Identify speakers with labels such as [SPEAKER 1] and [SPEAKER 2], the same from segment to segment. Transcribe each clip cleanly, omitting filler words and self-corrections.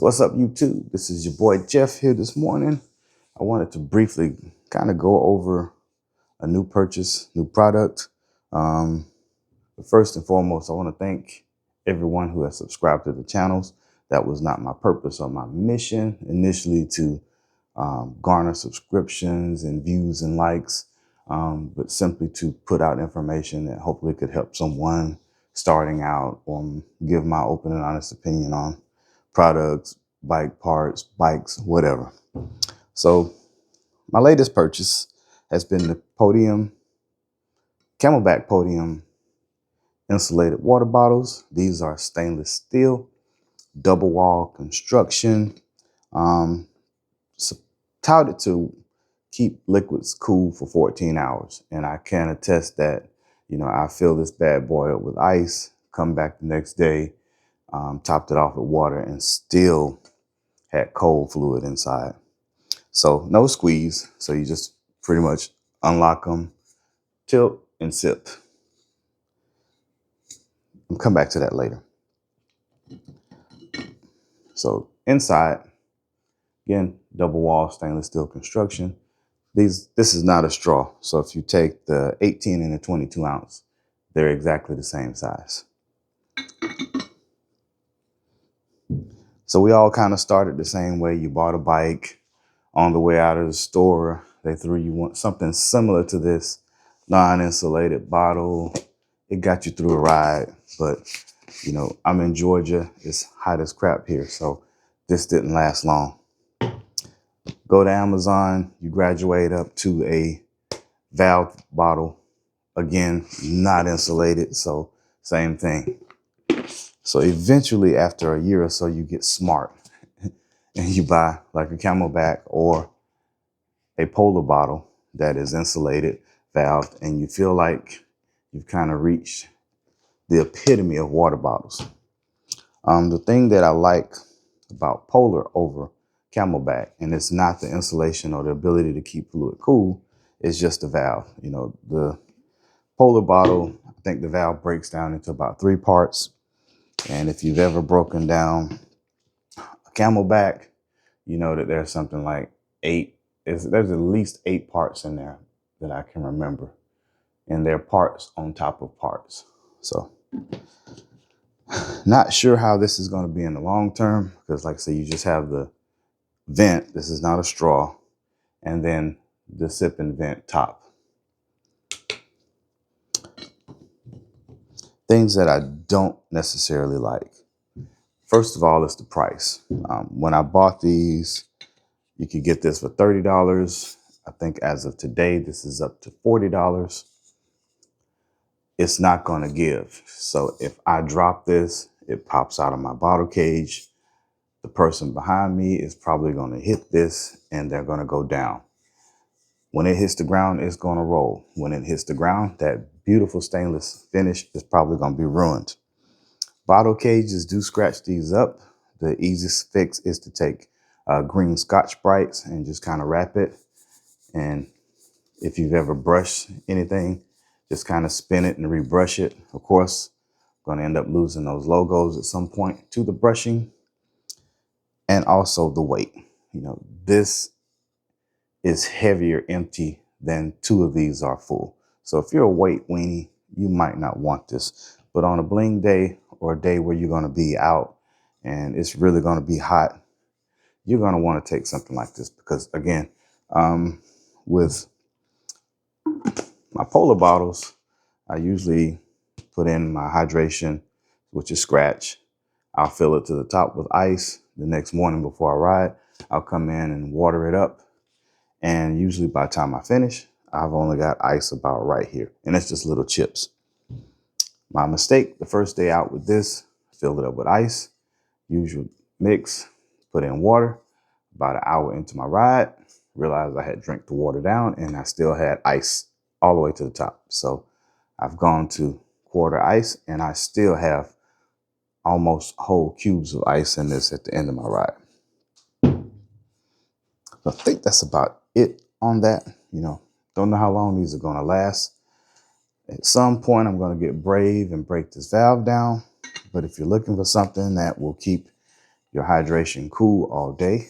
[SPEAKER 1] So what's up, YouTube? This is your boy Jeff here this morning. I wanted to briefly kind of go over a new purchase, new product. But first and foremost, I want to thank everyone who has subscribed to the channels. That was not my purpose or my mission initially to garner subscriptions and views and likes, but simply to put out information that hopefully could help someone starting out or give my open and honest opinion on products, bike parts, bikes, whatever. So my latest purchase has been the Camelbak Podium insulated water bottles. These are stainless steel, double wall construction, touted to keep liquids cool for 14 hours. And I can attest that, I fill this bad boy up with ice, come back the next day, topped it off with water, and still had cold fluid inside. So no squeeze. So you just pretty much unlock them, tilt, and sip. I'll come back to that later. So inside, again, double wall stainless steel construction. This is not a straw. So if you take the 18 and the 22 ounce, they're exactly the same size. So we all kind of started the same way. You bought a bike. On the way out of the store, they threw you something similar to this non-insulated bottle. It got you through a ride, but I'm in Georgia. It's hot as crap here, so this didn't last long. Go to Amazon, you graduate up to a valve bottle. Again, not insulated, so same thing. So eventually, after a year or so, you get smart and you buy like a Camelbak or a Polar bottle that is insulated, valved, and you feel like you've kind of reached the epitome of water bottles. The thing that I like about Polar over Camelbak, and it's not the insulation or the ability to keep fluid cool, it's just the valve. The Polar bottle, I think the valve breaks down into about 3 parts. And if you've ever broken down a Camelbak, you know that there's something like 8. There's at least 8 parts in there that I can remember. And they're parts on top of parts. So not sure how this is going to be in the long term, because like I say, you just have the vent. This is not a straw. And then the sip and vent top. Things that I don't necessarily like. First of all, it's the price. When I bought these, you could get this for $30. I think as of today, this is up to $40. It's not going to give. So if I drop this, it pops out of my bottle cage. The person behind me is probably going to hit this and they're going to go down. When it hits the ground, it's going to roll. When it hits the ground, that beautiful stainless finish is probably going to be ruined. Bottle cages do scratch these up. The easiest fix is to take green Scotch-Brites and just kind of wrap it. And if you've ever brushed anything, just kind of spin it and rebrush it. Of course, going to end up losing those logos at some point to the brushing. And also the weight. This is heavier empty than 2 of these are full. So if you're a weight weenie, you might not want this. But on a bling day or a day where you're going to be out and it's really going to be hot, you're going to want to take something like this. Because again, with my Polar bottles, I usually put in my hydration, which is scratch. I'll fill it to the top with ice. The next morning before I ride, I'll come in and water it up. And usually by the time I finish, I've only got ice about right here. And it's just little chips. My mistake, the first day out with this, filled it up with ice, usual mix, put in water. About an hour into my ride, realized I had drank the water down and I still had ice all the way to the top. So I've gone to quarter ice and I still have almost whole cubes of ice in this at the end of my ride. So I think that's about it on that. Don't know how long these are going to last. At some point, I'm going to get brave and break this valve down. But if you're looking for something that will keep your hydration cool all day,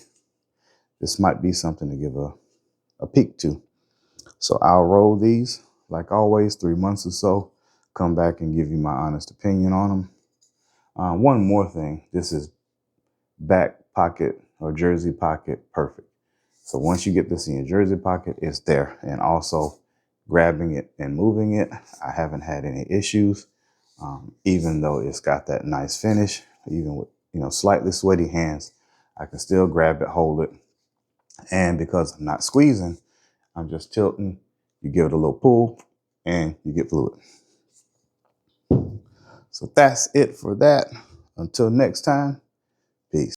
[SPEAKER 1] this might be something to give a peek to. So I'll roll these like always, 3 months or so, come back and give you my honest opinion on them. One more thing, this is back pocket or jersey pocket perfect. So once you get this in your jersey pocket, it's there. And also grabbing it and moving it, I haven't had any issues. Even though it's got that nice finish, even with, slightly sweaty hands, I can still grab it, hold it. And because I'm not squeezing, I'm just tilting. You give it a little pull and you get fluid. So that's it for that. Until next time,